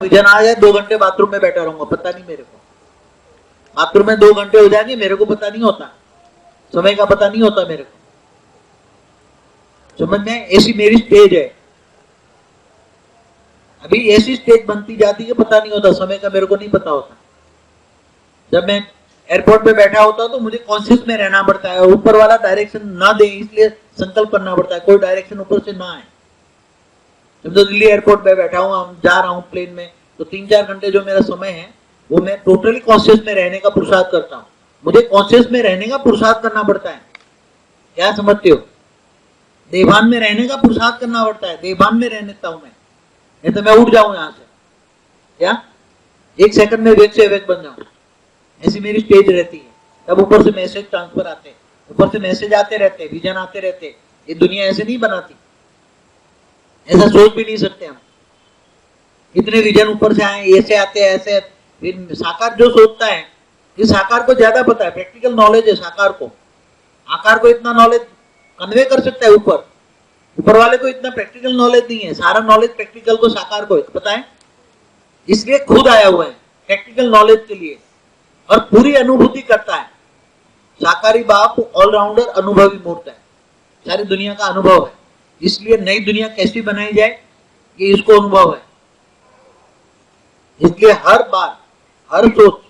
Vision आ जाए 2 घंटे bathroom में बैठा रहूंगा, पता नहीं मेरे को। बाथरूम में 2 घंटे हो जाएंगे, मेरे को पता नहीं होता, समय का पता नहीं होता मेरे को। समझ में? ऐसी मेरी स्टेज है। अभी ऐसी स्टेज बनती जाती है, पता नहीं होता समय का, मेरे को नहीं पता होता। जब मैं एयरपोर्ट पे बैठा होता हूं तो मुझे कॉन्शियस में रहना पड़ता है, ऊपर वाला डायरेक्शन ना दे इसलिए संकल्प करना पड़ता है, कोई डायरेक्शन ऊपर से ना आए। जब तो दिल्ली एयरपोर्ट पे बैठा हूं, हम जा रहा हूं प्लेन में, तो 3-4 घंटे जो मेरा समय है वो मैं टोटली कॉन्शियस में रहने का पुरुषार्थ करता हूँ। मुझे कॉन्शियस में रहने का पुरुषार्थ करना पड़ता है, क्या समझते हो? देवान में रहने का पुरुषार्थ करना पड़ता है, देवान में रहता हूं मैं, नहीं तो मैं उठ जाऊं यहां से, क्या 1 सेकंड में वेग से वेग बन जाऊं। ऐसी मेरी स्टेज रहती है। तब ऊपर से मैसेज ट्रांसफर आते हैं, ऊपर से मैसेज आते रहते, विजन आते रहते। ये दुनिया ऐसे नहीं बनाती, ऐसा सोच भी नहीं सकते हम। इतने विजन ऊपर से आए, ऐसे आते हैं, ऐसे। साकार जो सोचता है, ये साकार को ज्यादा पता है, प्रैक्टिकल नॉलेज है साकार को। आकार को इतना नॉलेज कन्वे कर सकता है ऊपर वाले को इतना प्रैक्टिकल नॉलेज नहीं है। सारा नॉलेज प्रैक्टिकल को साकार को पता है, इसलिए खुद आया हुआ है प्रैक्टिकल नॉलेज के लिए, और पूरी अनुभूति करता है। साकारी बाप ऑलराउंडर अनुभवी मूर्त है, सारी दुनिया का अनुभव है। इसलिए नई दुनिया कैसी बनाई जाए ये इसको अनुभव है। इसलिए हर बार हर सोच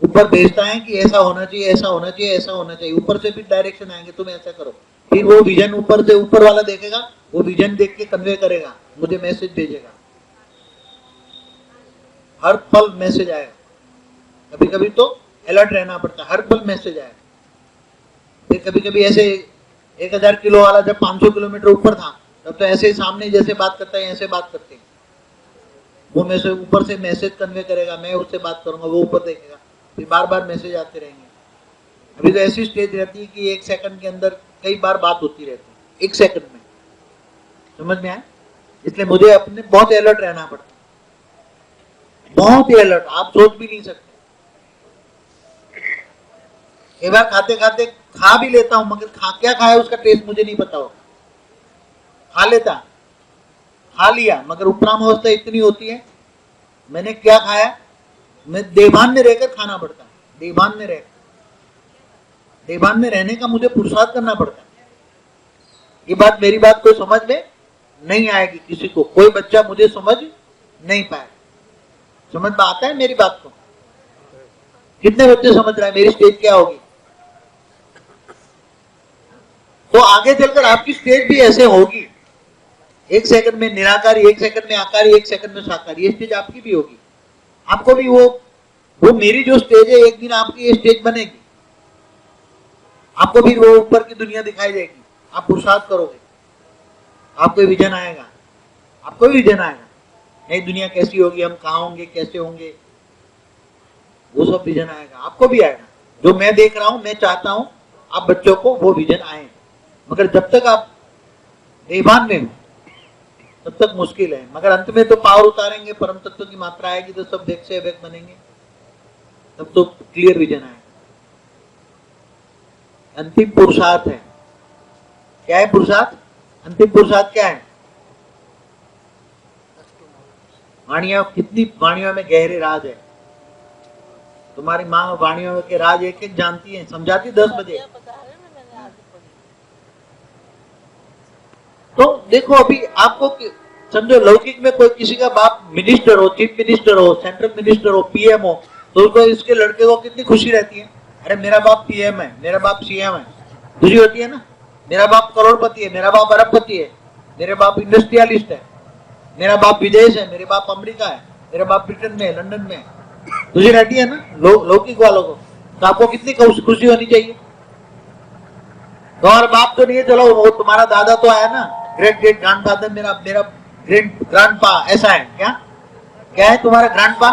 ऊपर भेजता है कि ऐसा होना चाहिए, ऐसा होना चाहिए, ऐसा होना चाहिए। ऊपर से भी डायरेक्शन आएंगे, तुम ऐसा करो। फिर वो विजन ऊपर से ऊपर वाला देखेगा, वो विजन देख के कन्वे करेगा, मुझे मैसेज भेजेगा। हर पल मैसेज आएगा, कभी कभी तो अलर्ट रहना पड़ता है, हर पल मैसेज आएगा। फिर कभी कभी ऐसे 1000 किलो वाला जब 500 किलोमीटर ऊपर था, तब तो ऐसे सामने जैसे बात करता है ऐसे बात करते हैं। वो मैसेज ऊपर से मैसेज कन्वे करेगा, मैं उससे बात करूंगा, वो ऊपर देखेगा, फिर बार बार मैसेज आते रहेंगे। अभी तो ऐसी स्टेज रहती है कि 1 सेकंड के अंदर कई बार बात होती रहती है, 1 सेकंड में। समझ में आया? इसलिए मुझे अपने बहुत अलर्ट रहना पड़ता है, बहुत ही अलर्ट, आप सोच भी नहीं सकते। एक बार खाते खाते खा भी लेता हूं, मगर क्या खाया उसका टेस्ट मुझे नहीं पता होगा। खा लिया, मगर उपराम अवस्था इतनी होती है, मैंने क्या खाया, मैं देवान में रहकर खाना पड़ता है। देवान में रहने का मुझे पुरुषार्थ करना पड़ता है। ये बात, मेरी बात कोई समझ में नहीं आएगी किसी को, कोई बच्चा मुझे समझ नहीं पाए। समझ में आता है मेरी बात को? कितने बच्चे समझ रहे हैं मेरी स्टेज क्या होगी? तो आगे चलकर आपकी स्टेज भी ऐसे होगी, 1 सेकंड में निराकारी, 1 सेकंड में आकारी, 1 सेकंड में साकारी। ये स्टेज आपकी भी होगी। आपको भी वो मेरी जो स्टेज है, एक दिन आपकी ये स्टेज बनेगी, आपको भी वो ऊपर की दुनिया दिखाई देगी। आप पुरुषार्थ करोगे, आपको विजन आएगा, आपको भी विजन आएगा, नई दुनिया कैसी होगी, हम कहाँ होंगे, कैसे होंगे, वो सब विजन आएगा, आपको भी आएगा। जो मैं देख रहा हूं, मैं चाहता हूं आप बच्चों को वो विजन आए, मगर जब तक आप देवान में हो तब तक मुश्किल है। मगर अंत में तो पावर उतारेंगे, परम तत्व की मात्रा आएगी, तो सब वेग से वेग बनेंगे, तब तो क्लियर विजन आएगा। अंतिम पुरुषार्थ है, क्या है पुरुषार्थ? अंतिम पुरुषार्थ क्या है? वाणियां, कितनी वाणियों में गहरे राज है। तुम्हारी माँ वाणियों के राज एक एक जानती है, समझाती 10 बजे। तो देखो, अभी आपको समझो, लौकिक में कोई किसी का बाप मिनिस्टर हो, चीफ मिनिस्टर हो, सेंट्रल मिनिस्टर हो, पीएम हो, तो उसको इसके लड़के को कितनी खुशी रहती है, अरे मेरा बाप पीएम है, मेरा बाप सीएम है, खुशी होती है ना। मेरा बाप करोड़पति है, मेरा बाप अरबपति है, मेरे बाप इंडस्ट्रियलिस्ट है, मेरा बाप विदेश है, मेरे बाप अमेरिका है, मेरा बाप ब्रिटेन में है, लंदन में है, खुशी रहती है ना लौकिक वालों को। तो आपको कितनी खुशी होनी चाहिए। तुम्हारा बाप तो नहीं है, चलो वो तुम्हारा दादा तो आया ना, ग्रेट ग्रेट ग्रैंडफादर, मेरा ग्रेट ग्रैंडपा, ऐसा है क्या? क्या है तुम्हारा ग्रैंडपा?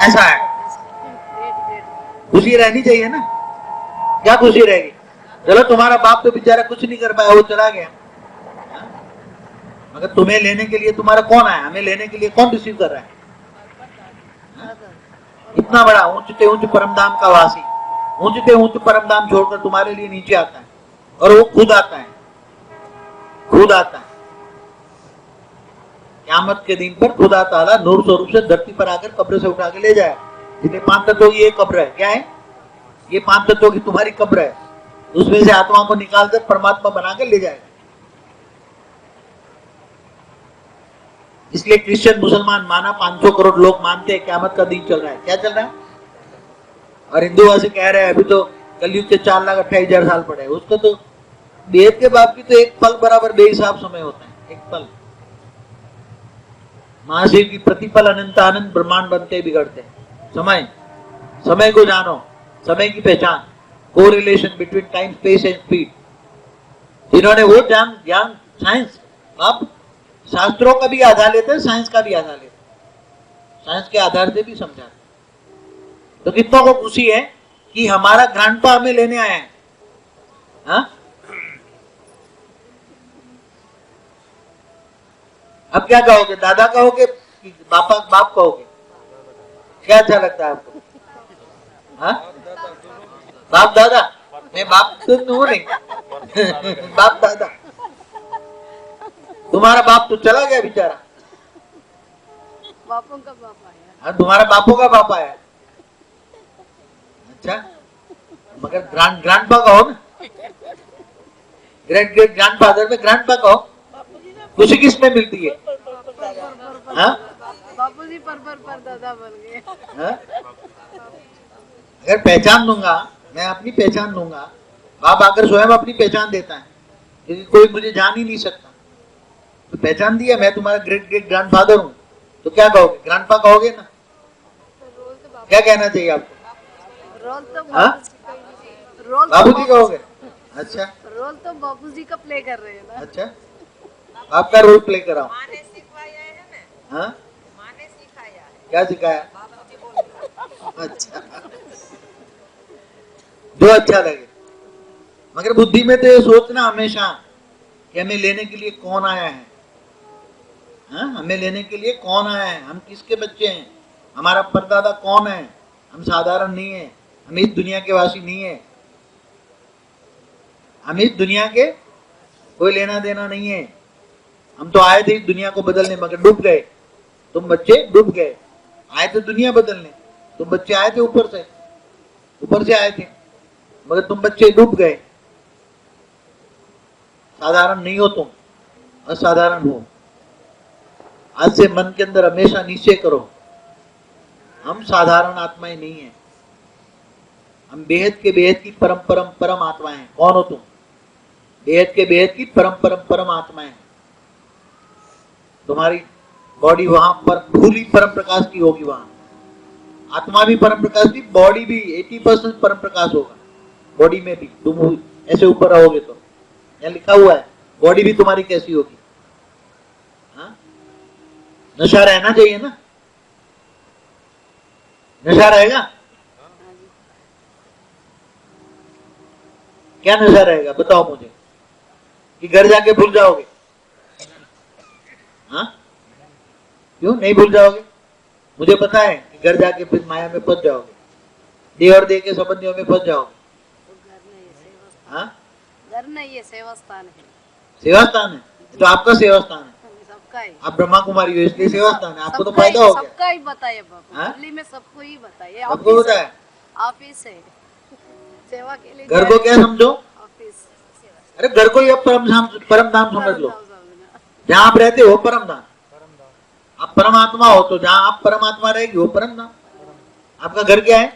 ऐसा है। खुशी रहनी चाहिए ना, क्या खुशी रहेगी? चलो तुम्हारा बाप तो बेचारा कुछ नहीं कर पाया, वो चला गया, मगर तुम्हें लेने के लिए तुम्हारा कौन आया, हमें लेने के लिए कौन रिसीव कर रहा है? इतना बड़ा ऊंचते ऊंच परमधाम का वासी, ऊंचते ऊंच परमधाम छोड़कर तुम्हारे लिए नीचे आता है, और वो खुद आता है, खुद आता है। क़यामत के दिन पर खुदा ताला नूर स्वरूप से धरती पर आकर कब्र से उठा के ले जाए। जितने 5 तत्वों की ये कब्र है, क्या है? ये 5 तत्वों की तुम्हारी कब्र है, उसमें से आत्मा को निकालकर परमात्मा बनाकर ले जाएगा। इसलिए क्रिश्चियन मुसलमान माना 500 करोड़ लोग मानते हैं क़यामत का दिन चल रहा है। क्या चल रहा है? और हिंदूवासी कह रहे हैं अभी तो कलयुग के 4,28,000 साल पड़े। उसको तो बेद के बाप की तो एक पल बराबर बेहिसाब समय होता है, एक पल। महाशिव की प्रतिपल अनंत आनंद ब्रह्मांड बनते बिगड़ते। समय, समय को जानो, समय की पहचान, को relation between time space and speed. जिन्होंने वो ज्ञान साइंस, आप शास्त्रों का भी आधार लेते हैं, साइंस का भी आधार लेते हैं, साइंस के आधार से भी समझाते। तो कितनों को खुशी है कि हमारा ग्रैंडपा हमें लेने आया है। हा? अब क्या कहोगे? दादा कहोगे कि बाप कहोगे? क्या अच्छा लगता है आपको? हा? बाप दादा? मैं बाप तो हूं नहीं बाप दादा। तुम्हारा बाप तो चला गया बेचारा, बापों का बाप आया। तुम्हारा बापों का बाप आया। अच्छा, मगर ग्रैंडपा कहो ना, ग्रेट ग्रेट ग्रैंडफादर में ग्रैंडपा कहो। खुशी किसमें मिलती है? बापूजी पर दादा बन गए। अगर पहचान दूंगा, मैं अपनी पहचान दूंगा, बाप आकर स्वयं अपनी पहचान देता है, क्योंकि कोई मुझे जान ही नहीं सकता। तो पहचान दिया, मैं तुम्हारा ग्रेट ग्रेट ग्रैंडफादर हूँ, तो क्या कहोगे? ग्रैंडपा कहोगे ना? क्या कहना चाहिए आपको? रोल तो बाबूजी कहोगे? अच्छा, रोल तो बाबूजी का प्ले कर रहे हैं ना। अच्छा, आपका रोल प्ले कराओ। माँ ने सिखाया है ना। हाँ, माँ ने सिखाया है। क्या सिखाया? बाबूजी बोल। अच्छा, जो अच्छा लगे। मगर बुद्धि में तो ये सोचना हमेशा कि हमें लेने के लिए कौन आया है। हाँ, हमें लेने के लिए कौन आया है, हम किसके बच्चे हैं, हमारा परदादा कौन है। हम साधारण नहीं है, हम इस दुनिया के वासी नहीं है, हम इस दुनिया के कोई लेना देना नहीं है। हम तो आए थे इस दुनिया को बदलने, मगर डूब गए। तुम बच्चे डूब गए। आए थे दुनिया बदलने, तुम बच्चे आए थे ऊपर से आए थे, मगर तुम बच्चे डूब गए। साधारण नहीं हो तुम, असाधारण हो। आज से मन के अंदर हमेशा निश्चय करो, हम साधारण आत्माएं नहीं है, हम बेहद के बेहद की परम आत्माएं हैं। कौन हो तुम? बेहद के बेहद की परम आत्माएं हैं। तुम्हारी बॉडी वहां पर भूली परम प्रकाश की होगी, वहां आत्मा भी परम प्रकाश की, बॉडी भी 80% परम प्रकाश होगा। बॉडी में भी तुम ऐसे ऊपर रहोगे तो, यहाँ लिखा हुआ है बॉडी भी तुम्हारी कैसी होगी। हाँ, नशा रहना चाहिए ना, नशा रहेगा? क्या नशा रहेगा बताओ मुझे, कि घर जाके भूल जाओगे? हाँ, क्यों नहीं भूल जाओगे? मुझे पता है कि घर जाके फिर माया में फंस जाओगे, देह और देह के संबंधियों में फंस जाओगे। हाँ, घर नहीं है, सेवा स्थान है। सेवा स्थान है तो आपका सेवा स्थान है, सबका ही। आप ब्रह्मा कुमारी हो इसलिए सेवा स्थान है, आपको तो फायदा हो गया। सबका ही बताइए बाबू, हाँ? दिल्ली में सबको ही बताइए। सबको होता है ऑफिस है, सेवा के लिए। घर को क्या समझो? ऑफिस। अरे घर को ही अब परम धाम समझ लो। जहाँ आप रहते हो परम धाम, आप परमात्मा हो, तो जहाँ आप परमात्मा रहेगी वो परम धाम। आपका घर क्या है?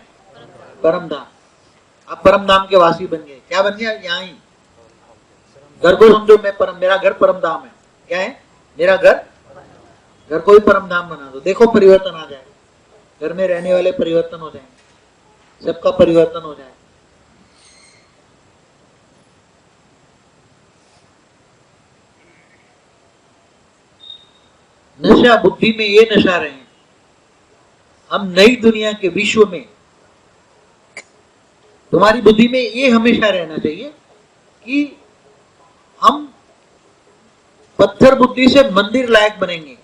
परम धाम। आप परम धाम के वासी बन गए। क्या बन गया? यहाँ ही घर को समझो, मैं मेरा घर परम धाम है। क्या है? मेरा घर को ही परम धाम बना दो, देखो परिवर्तन आ जाएगा। घर में रहने वाले परिवर्तन हो जाएंगे, सबका परिवर्तन हो जाएगा। नशा बुद्धि में ये नशा रहे हैं, हम नई दुनिया के विश्व में, तुम्हारी बुद्धि में ये हमेशा रहना चाहिए कि हम पत्थर बुद्धि से मंदिर लायक बनेंगे,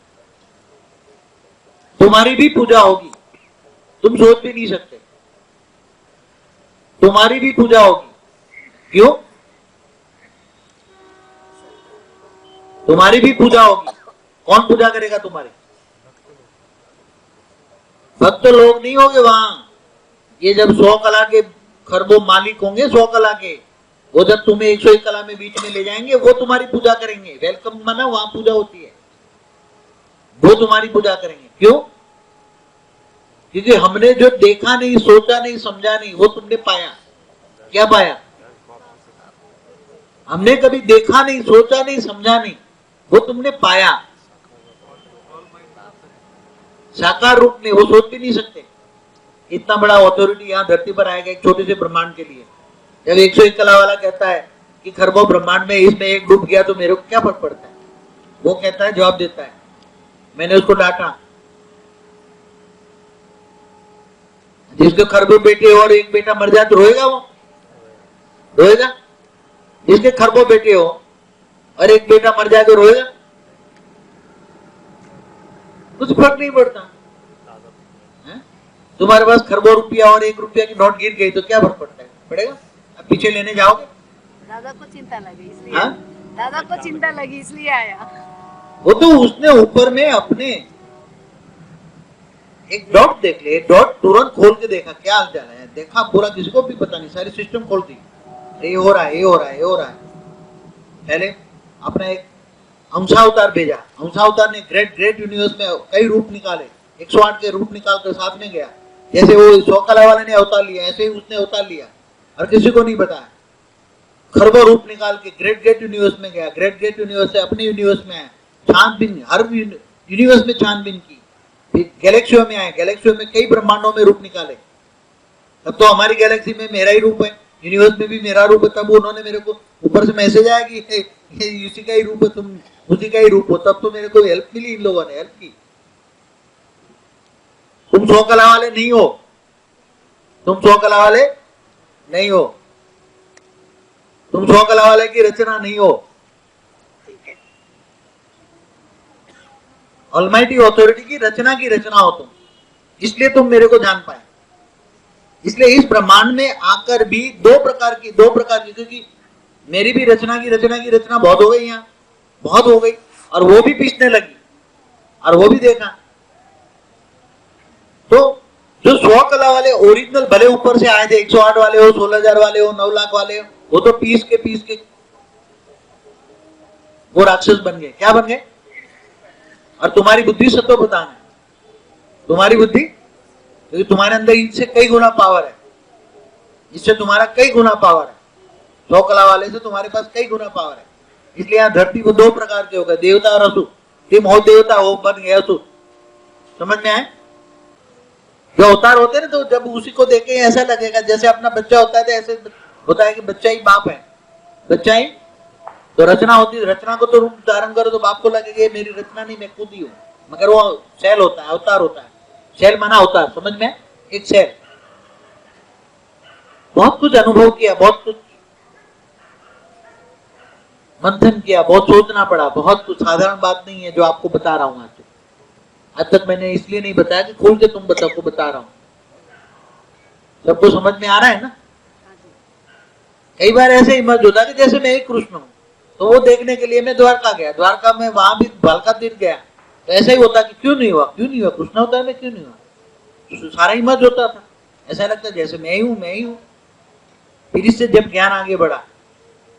तुम्हारी भी पूजा होगी, तुम सोच भी नहीं सकते, तुम्हारी भी पूजा होगी। क्यों? तुम्हारी भी पूजा होगी, कौन पूजा करेगा तुम्हारी? भक्त लोग नहीं होंगे वहां। ये जब 100 कला के खरबों मालिक होंगे, 100 कला के, वो जब तुम्हें 101 कला में बीच में ले जाएंगे, वो तुम्हारी पूजा करेंगे। वेलकम माना वहां पूजा होती है, वो तुम्हारी पूजा करेंगे। क्यों? क्योंकि हमने जो देखा नहीं, सोचा नहीं, समझा नहीं, वो तुमने पाया। क्या पाया? हमने कभी देखा नहीं, सोचा नहीं, समझा नहीं, वो तुमने पाया। साकार रूप में वो सोच भी नहीं सकते। इतना बड़ा अथॉरिटी यहाँ धरती पर आएगा एक छोटे से ब्रह्मांड के लिए। जब 101 कला वाला कहता है कि खरबों ब्रह्मांड में इसमें एक डूब गया तो मेरे को क्या फर्क पड़ता है? वो कहता है, जवाब देता है, मैंने उसको डांटा। जिसके खरबों बेटे और एक बेटा मर जाए तो रोएगा? वो रोएगा? जिसके खरबों बेटे हो और एक बेटा मर जाए तो रोएगा? कुछ फर्क नहीं पड़ता। है? तुम्हारे पास खरबों रुपया और 1 रुपया की नोट गिर गई तो क्या फर्क पड़ता है? पड़ेगा? अब पीछे लेने जाओगे? दादा को चिंता लगी इसलिए। हाँ? दादा को चिंता लगी इसलिए आया। वो तो उसने ऊपर में अपने एक डॉट देख ले, डॉट तुरंत खोल के देखा क्या हाल चाल है, देखा पूरा, किसी को भी पता नहीं, सारी सिस्टम खोल दी, ये हो रहा है, ये हो रहा है, ये हो रहा है। पहले अपना एक अंशावतार भेजा। अंशावतार ने ग्रेट ग्रेट यूनिवर्स में कई रूप निकाले, 108 के रूप निकाल कर साथ में गया। जैसे वो 100 कला वाले ने अवतार लिया, ऐसे ही उसने अवतार लिया और किसी को नहीं बताया। खरबों रूप निकाल के ग्रेट ग्रेट यूनिवर्स में गया, ग्रेट ग्रेट यूनिवर्स से अपने यूनिवर्स में आया, छानबीन हर यूनिवर्स में छानबीन की, फिर गैलेक्सियों में आए, गैलेक्सियों में कई ब्रह्मांडों में रूप निकाले। तब तो हमारी गैलेक्सी में मेरा ही रूप है, यूनिवर्स में भी मेरा रूप है। तब उन्होंने मेरे को ऊपर से मैसेज आया कि ये उसी का ही रूप है, तुम उसी का ही रूप हो। तब तो मेरे को हेल्प मिली, इन लोगों ने हेल्प की। तुम 100 कला वाले नहीं हो, तुम 100 कला वाले नहीं हो, तुम 100 कला वाले की रचना नहीं हो। ऑलमाइटी ऑथोरिटी की रचना हो तुम, इसलिए तुम मेरे को जान पाए। इसलिए इस ब्रह्मांड में आकर भी दो प्रकार की, क्योंकि मेरी भी रचना की रचना बहुत हो गई, यहाँ बहुत हो गई, और वो भी पीछने लगी और वो भी देखा। तो जो 100 कला वाले ओरिजिनल भले ऊपर से आए थे, 108 वाले हो, 16,000 वाले हो, 9 लाख वाले हो, वो तो पीस के वो राक्षस बन गए। क्या बन गए? और तुम्हारी बुद्धि सत्व प्रधान है, तुम्हारी बुद्धि, क्योंकि तुम्हारे अंदर इनसे कई गुना पावर है, इससे तुम्हारा कई गुना पावर है। 100 कला वाले से तुम्हारे पास कई गुना पावर है। इसलिए यहाँ धरती को 2 प्रकार के हो गए, देवता और असुर। तुम हो देवता, हो बन गए असुर। समझ में आए? जो अवतार होते हैं ना, तो जब उसी को देखे ऐसा लगेगा जैसे अपना बच्चा होता है, तो ऐसे होता है कि बच्चा ही बाप है, बच्चा ही तो रचना होती है। रचना को तो रूप धारण करो तो बाप को लगेगा ये मेरी रचना नहीं, मैं खुद ही हूँ, मगर वो सेल होता है, अवतार होता है। सेल माना अवतार, समझ में? एक सेल। बहुत कुछ अनुभव किया, बहुत कुछ मंथन किया, बहुत सोचना पड़ा, बहुत कुछ, साधारण बात नहीं है जो आपको बता रहा हूं। आज तक मैंने इसलिए नहीं बताया कि खोल के तुम बता रहा हूं। सबको समझ में आ रहा है ना? कई बार ऐसे ही मत होता कि जैसे मैं एक कृष्ण हूं, तो वो देखने के लिए मैं द्वारका गया, द्वारका में वहां भी द्वारका तीर्थ गया, तो ऐसा ही होता कि क्यों नहीं हुआ, कृष्ण होता है, मैं क्यों नहीं हुआ, तो सारा ही मत होता था। ऐसा लगता जैसे मैं ही हूं। फिर इससे जब ज्ञान आगे बढ़ा,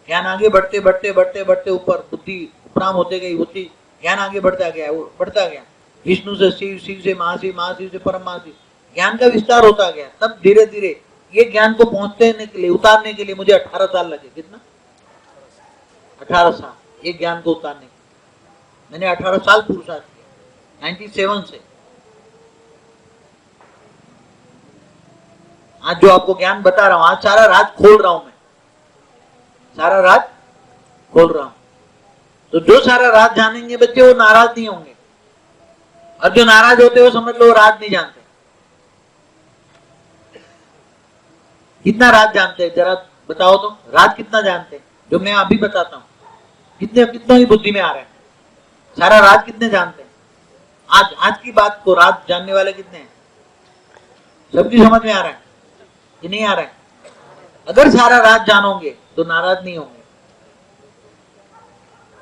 ज्ञान आगे बढ़ते ऊपर बुद्धि उपराम होते गई, बुद्धि ज्ञान आगे बढ़ता गया, विष्णु से शिव, शिव से महाशिव, महाशिव से परम महाशिव, ज्ञान का विस्तार होता गया। तब धीरे धीरे ये ज्ञान को पहुंचने के लिए, उतारने के लिए मुझे 18 साल लगे। कितना? 18 साल ये ज्ञान को उतारने के। मैंने 18 साल पुरुषार्थ किया 97 से। आज जो आपको ज्ञान बता रहा हूं, आज सारा राज खोल रहा हूं मैं, सारा राज खोल रहा हूं। तो जो सारा राज जानेंगे बच्चे, वो नाराज नहीं होंगे, और जो नाराज होते हो समझ लो राज नहीं जानते। कितना राज जानते हैं जरा बताओ तो, राज कितना जानते हैं? जो मैं अभी बताता हूं, कितना ही बुद्धि में आ रहा है, सारा राज कितने जानते हैं? आज की बात को राज जानने वाले कितने हैं? सबकी समझ में आ रहा है कि नहीं आ रहा है? अगर सारा राज जानोगे तो नाराज नहीं होंगे,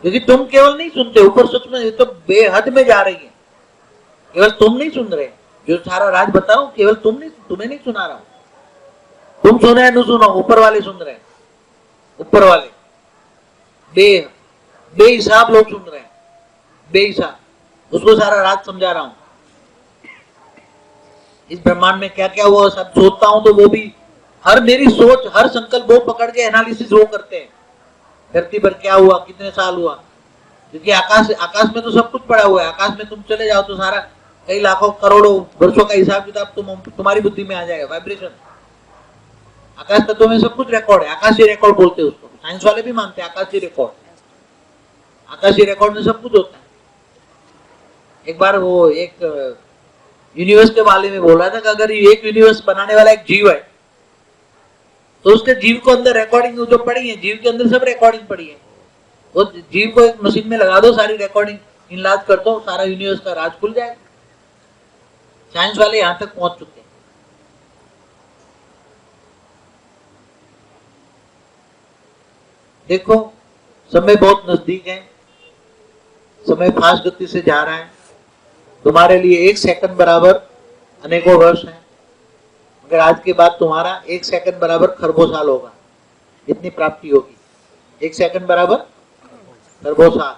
क्योंकि तुम केवल नहीं सुनते, ऊपर सूक्ष्म ये तो बेहद में जा रही है। केवल तुम नहीं सुन रहे, जो सारा राज बता रहा हूं केवल तुम्हें नहीं सुना रहा हूं। तुम सुने या न सुनो, ऊपर वाले सुन रहे हैं। ऊपर वाले बेहिसाब लोग सुन रहे हैं, बेहिसाब। उसको सारा राज समझा रहा हूं। इस ब्रह्मांड में क्या क्या हुआ सब सोचता हूं तो वो भी हर मेरी सोच, हर संकल्प वो पकड़ के एनालिसिस वो करते हैं। धरती पर क्या हुआ, कितने साल हुआ, क्योंकि आकाश में तो सब कुछ पड़ा हुआ है। आकाश में तुम चले जाओ तो सारा कई लाखों करोड़ों वर्षों का हिसाब किताब तुम्हारी बुद्धि में आ जाएगा। वाइब्रेशन आकाश तत्वों में सब कुछ रिकॉर्ड है। आकाशीय रिकॉर्ड बोलते हैं उसको, साइंस वाले भी मानते हैं आकाशीय रिकॉर्ड। आकाशीय रिकॉर्ड में सब कुछ होता है। एक बार वो एक यूनिवर्स के बारे में बोल रहा था कि अगर एक यूनिवर्स बनाने वाला एक जीव है तो उसके जीव को अंदर रिकॉर्डिंग जो पड़ी है, जीव के अंदर सब रिकॉर्डिंग पड़ी है। वो जीव को एक मशीन में लगा दो, सारी रिकॉर्डिंग इनलाज कर दो, सारा यूनिवर्स का राज खुल जाएगा। साइंस वाले यहां तक पहुंच चुके हैं। देखो समय बहुत नजदीक है, समय फास्ट गति से जा रहा है। तुम्हारे लिए 1 सेकंड बराबर अनेकों वर्ष है, मगर आज के बाद तुम्हारा 1 सेकंड बराबर खरबों साल होगा। इतनी प्राप्ति होगी। 1 सेकंड बराबर खरबों साल,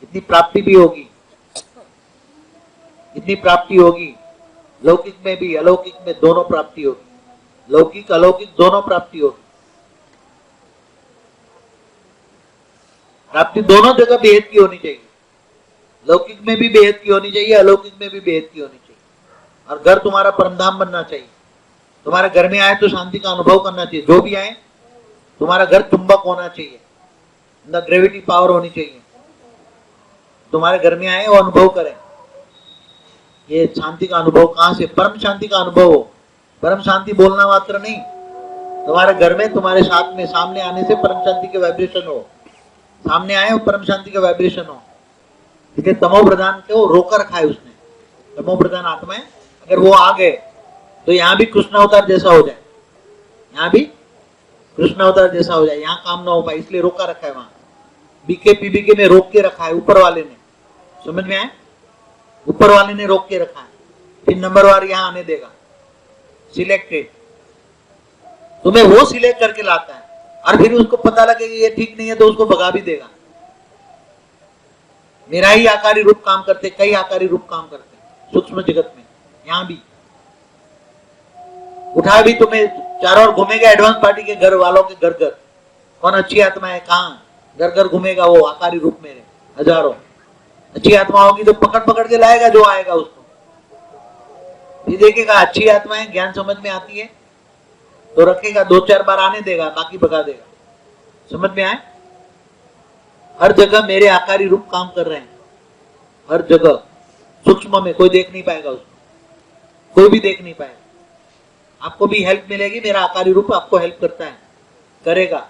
इतनी प्राप्ति भी होगी, इतनी प्राप्ति होगी। लौकिक में भी अलौकिक में दोनों प्राप्ति होगी। लौकिक अलौकिक दोनों प्राप्ति होगी। प्राप्ति दोनों जगह बेहद की होनी चाहिए। लौकिक में भी बेहद की होनी चाहिए, अलौकिक में भी बेहद की होनी चाहिए। और घर तुम्हारा परमधाम बनना चाहिए। तुम्हारे घर में आए तो शांति का अनुभव करना चाहिए। जो भी आए तुम्हारा घर चुंबक होना चाहिए, अंदर ग्रेविटी पावर होनी चाहिए। तुम्हारे घर में आए वो अनुभव करें ये शांति का अनुभव। कहां से? परम शांति का अनुभव हो। परम शांति बोलना मात्र नहीं, तुम्हारे घर में तुम्हारे साथ में सामने आने से परम शांति के वाइब्रेशन हो। सामने आए वो परम शांति का वाइब्रेशन हो। इसलिए तमो प्रधान को रोकर रखा है उसने। तमो प्रधान आत्माएं अगर वो आ गए तो यहाँ भी कृष्ण अवतार जैसा हो जाए, यहाँ भी कृष्ण अवतार जैसा हो जाए, यहाँ काम ना हो पाए, इसलिए रोका रखा है। वहां बीके पीबीके में रोक के रखा है ऊपर वाले ने। समझ में आए? ऊपर वाले ने रोक के रखा है। फिर नंबरवार यहाँ आने देगा, सिलेक्टेड। तुम्हें वो सिलेक्ट करके लाता है और फिर उसको पता लगे ये ठीक नहीं है तो उसको भगा भी देगा। मेरा ही आकारी रूप काम करते, कई आकारी रूप काम करते सूक्ष्म जगत में। यहां भी उठा भी तुम्हें चारों ओर घूमेगा। एडवांस पार्टी के घर वालों के घर घर कौन अच्छी आत्मा है, कहाँ घर घर घूमेगा वो आकारी रूप में। हजारों अच्छी आत्मा होगी तो पकड़ पकड़ के लाएगा जो आएगा उसको। ये देखेगा अच्छी आत्माएं ज्ञान समझ में आती है तो रखेगा, 2-4 बार आने देगा, बाकी भगा देगा। समझ में आए? हर जगह मेरे आकारी रूप काम कर रहे हैं, हर जगह। सूक्ष्म में कोई देख नहीं पाएगा उसको, कोई भी देख नहीं पाएगा। आपको भी हेल्प मिलेगी, मेरा आकारी रूप आपको हेल्प करता है, करेगा।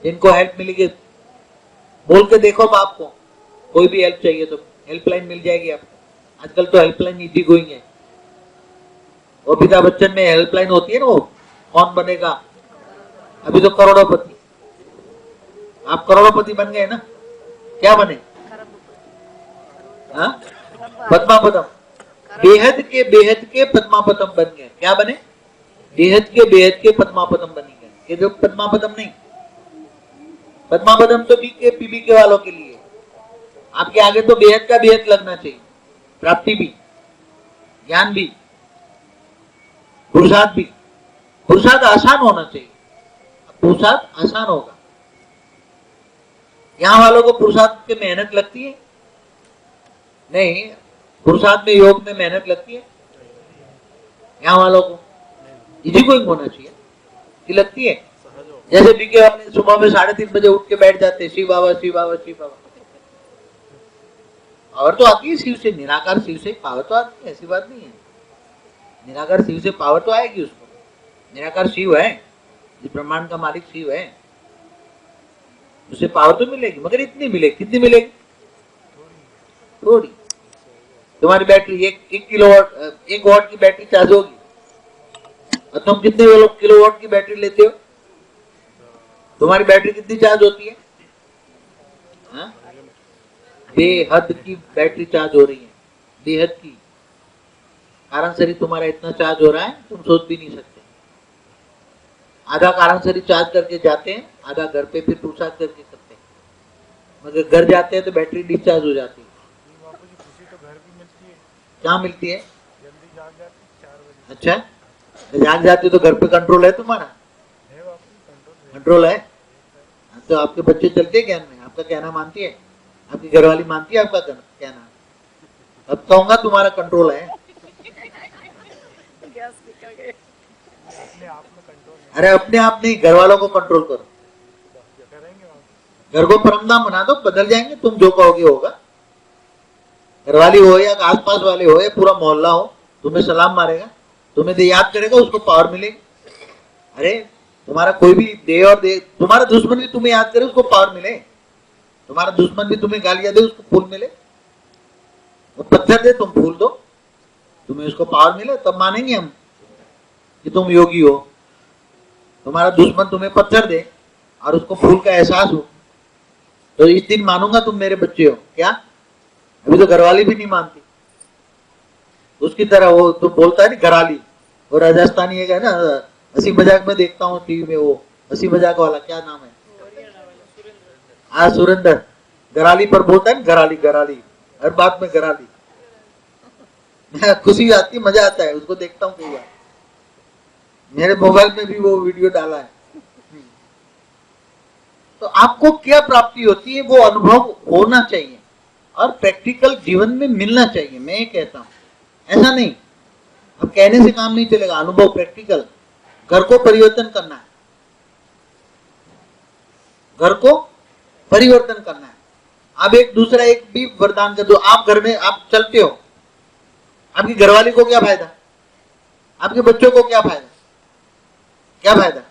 जिनको हेल्प मिलेगी बोल के देखो बाप को, कोई भी हेल्प चाहिए तो हेल्पलाइन मिल जाएगी आपको। आजकल तो हेल्पलाइन इजी गोइंग है। वो अमिताभ बच्चन में हेल्पलाइन होती है ना, वो कौन बनेगा, अभी तो करोड़ोंपति। आप करोड़ोंपति बन गए ना, क्या बने? हाँ, पद्मापदम। बेहद के पद्मापदम बन गए। क्या बने? बेहद के पद्मापदम बन गए। ये जो पद्मापदम नहीं, पद्मापदम तो बीके पीबीके वालों के लिए। आपके आगे तो बेहद का बेहद लगना चाहिए। प्राप्ति भी, ज्ञान भी, पुरुषार्थ भी। पुरुषार्थ आसान होना चाहिए, पुरुषार्थ आसान होगा। यहाँ वालों को पुरुषार्थ की मेहनत लगती है नहीं? पुरुषार्थ में योग में मेहनत लगती है यहाँ वालों को? इजी गोइंग होना चाहिए कि लगती है? जैसे बीके वाले सुबह में 3:30 बजे उठ के बैठ जाते, शिव बाबा शिव बाबा शिव बाबा। पावर तो आती है शिव से, निराकार शिव से पावर तो आती है, ऐसी बात नहीं है। निराकार शिव से पावर तो आएगी उसको। निराकार शिव है, इस ब्रह्मांड का मालिक शिव है, उसे पावर तो मिलेगी, मगर इतनी मिलेगी। कितनी मिलेगी? थोड़ी। तुम्हारी बैटरी 1 किलोवाट 1 वाट की बैटरी चार्ज होगी और तुम कितने किलोवाट की बैटरी लेते हो? तुम्हारी बैटरी कितनी चार्ज होती है? हाँ? बेहद की बैटरी चार्ज हो रही है, बेहद की कारण शरी तुम्हारा इतना चार्ज हो रहा है तुम सोच भी नहीं सकते। आधा कारण शरी चार्ज करके जाते हैं, आधा घर पे फिर पूछताछ करके करते हैं, मगर घर जाते हैं तो बैटरी डिस्चार्ज हो जाती है। बापू जी खुशी तो घर भी मिलती है, क्या मिलती है? जल्दी जाग जाते 4 बजे। अच्छा, जाग जाते तो घर पे कंट्रोल है तुम्हारा? है बापू, कंट्रोल कंट्रोल है? तो आपके बच्चे चलते हैं ज्ञान में, आपका कहना मानती है, आपकी घरवाली मानती है आपका कहना? अब कहूंगा तुम्हारा कंट्रोल है। गैस निकल गए। अपने आप में कंट्रोल है। अरे अपने आप नहीं, घर वालों को कंट्रोल करो। क्या करेंगे बापू? घर को परमधाम बना दो, बदल जाएंगे, तुम जो कहोगे होगा। घरवाली हो या आसपास वाले हो या पूरा मोहल्ला हो, तुम्हें सलाम मारेगा, तुम्हें दे याद करेगा, उसको पावर मिलेगी। अरे तुम्हारा कोई भी दे और दे, तुम्हारा दुश्मन भी तुम्हें याद करे उसको पावर मिले, तुम्हारा दुश्मन भी तुम्हें गालियां दे उसको फूल मिले। वो पत्थर दे तुम फूल दो, तुम्हें उसको पावर मिले, तब मानेंगे हम कि तुम योगी हो। तुम्हारा दुश्मन तुम्हें पत्थर दे और उसको फूल का एहसास हो, तो इस दिन मानूंगा तुम मेरे बच्चे हो। क्या अभी तो घरवाली भी नहीं मानती, उसकी तरह वो तो बोलता है ना घराली, वो राजस्थानी है ना, हंसी मजाक में देखता हूँ टीवी में, वो हंसी मजाक वाला क्या नाम है, हाँ सुरेंद्र, घराली पर बोलता है ना घराली, घराली हर बात में घराली। खुशी आती, मजा आता है, उसको देखता हूँ कई बार, मेरे मोबाइल में भी वो वीडियो डाला है। तो आपको क्या प्राप्ति होती है वो अनुभव होना चाहिए और प्रैक्टिकल जीवन में मिलना चाहिए। मैं ये कहता हूं, ऐसा नहीं अब कहने से काम नहीं चलेगा, अनुभव प्रैक्टिकल। घर को परिवर्तन करना है, घर को परिवर्तन करना है। अब एक दूसरा एक भी वरदान कर दो, आप घर में आप चलते हो, आपकी घरवाली को क्या फायदा, आपके बच्चों को क्या फायदा, क्या फायदा?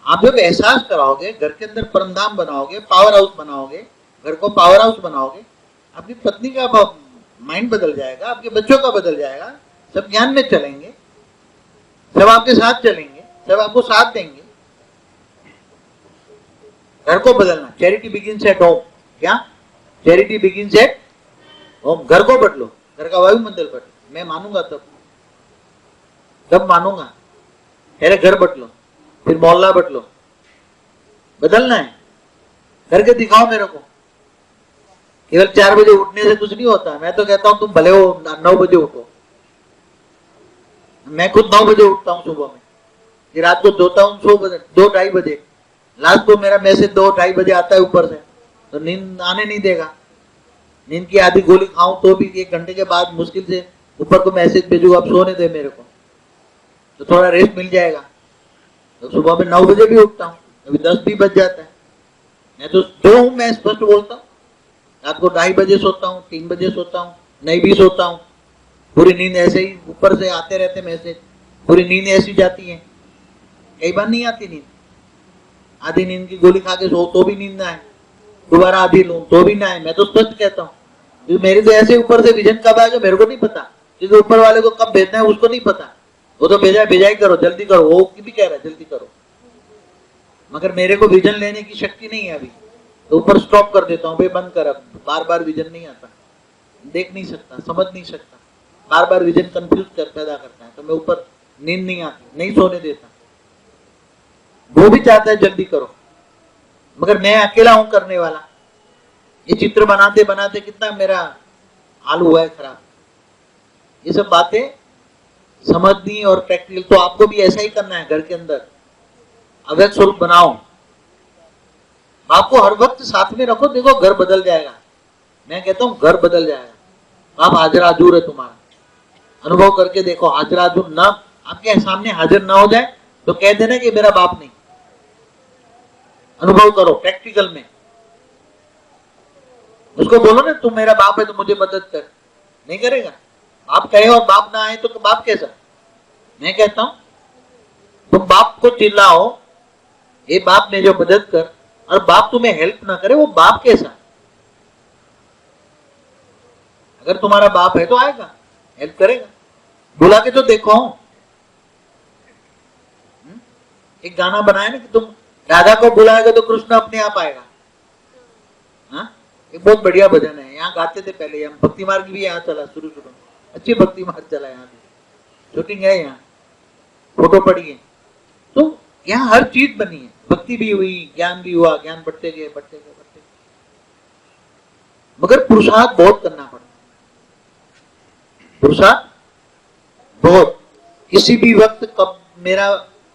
आप जब एहसास कराओगे, घर के अंदर परमधाम बनाओगे, पावर हाउस बनाओगे, घर को पावर हाउस बनाओगे, आपकी पत्नी का माइंड बदल जाएगा, आपके बच्चों का बदल जाएगा, सब ज्ञान में चलेंगे, सब आपके साथ चलेंगे, सब आपको साथ देंगे। घर को बदलना, चैरिटी बिगिंस एट होम। क्या? Charity begins at home. घर को बदलो, घर का वायुमंडल बदलो। मैं मानूंगा तब मानूंगा। पहले घर बदलो, फिर मोहल्ला बदलो। बदलना है, करके दिखाओ मेरे को। केवल 4 बजे उठने से कुछ नहीं होता। मैं तो कहता हूं तुम भले हो 9 बजे उठो। मैं खुद 9 बजे उठता हूं सुबह में, फिर रात को सोता हूं 2-2:30 बजे। लास्ट को मेरा मैसेज 2-2:30 बजे आता है ऊपर से, तो नींद आने नहीं देगा। नींद की आधी गोली खाऊं तो भी 1 घंटे के बाद मुश्किल से ऊपर को मैसेज भेजूंगा, अब सोने दे मेरे को, तो थोड़ा रेस्ट मिल जाएगा। तो सुबह में 9 बजे भी उठता हूँ, अभी 10 भी बज जाता है। मैं तो जो हूँ मैं स्पष्ट बोलता हूँ। रात को 2:30 बजे सोता हूँ, 3 बजे सोता हूँ, नहीं भी सोता हूँ। पूरी नींद ऐसे ही ऊपर से आते रहते मैसेज, पूरी नींद ऐसी जाती है। कई बार नहीं आती नींद, आधी नींद की गोली खा के सो तो भी नींद ना आए, दोबारा आधी लूं तो भी ना आए। मैं तो स्पष्ट कहता हूँ, मेरे तो ऐसे ऊपर से विजन कब आएगा मेरे को नहीं पता, क्योंकि ऊपर वाले को कब भेजना है उसको नहीं पता। वो तो भेजा ही करो, जल्दी करो, वो भी कह रहा है जल्दी करो, मगर मेरे को विजन लेने की शक्ति नहीं है अभी, तो ऊपर स्टॉप कर देता हूँ, भाई बंद कर, अब बार बार विजन नहीं आता, देख नहीं सकता, समझ नहीं सकता, बार बार विजन कंफ्यूज पैदा करता है, तो मैं ऊपर नींद नहीं आती, नहीं सोने देता। वो भी चाहता है जल्दी करो, मगर मैं अकेला हूं करने वाला। ये चित्र बनाते बनाते कितना मेरा हाल हुआ है खराब। ये सब बातें समझनी और प्रैक्टिकल, तो आपको भी ऐसा ही करना है। घर के अंदर अव्यक्त स्वरूप बनाओ, आपको हर वक्त साथ में रखो, देखो घर बदल जाएगा। मैं कहता हूं घर बदल जाएगा। आप हाजिर हाजूर है तुम्हारा, अनुभव करके देखो। हाजिर हाजूर ना आपके सामने हाजिर ना हो जाए तो कह देना कि मेरा बाप नहीं। अनुभव करो प्रैक्टिकल में, उसको बोलो ना तुम मेरा बाप है तो मुझे मदद कर, नहीं करेगा। बाप कहे और बाप ना आए तो बाप कैसा? मैं कहता हूं तुम बाप को चिल्लाओ, ये बाप ने जो मदद कर, और बाप तुम्हें हेल्प ना करे, वो बाप कैसा? अगर तुम्हारा बाप है तो आएगा, हेल्प करेगा। बुला के तो देखो। एक गाना बनाया ना कि तुम राधा को बुलाएगा तो कृष्ण अपने आप आएगा। एक बहुत बढ़िया भजन है, यहाँ गाते थे पहले, हम भक्ति मार्ग भी यहाँ चला शुरू शुरू में, अच्छी भक्ति मार्ग चला, यहाँ भी शूटिंग है, यहाँ फोटो पड़ी है, तो यहाँ हर चीज बनी है, भक्ति भी हुई, ज्ञान भी हुआ, ज्ञान बढ़ते गए बढ़ते गए बढ़ते गए, मगर पुरुषार्थ बहुत करना पड़ता, पुरुषार्थ बहुत। किसी भी वक्त कब मेरा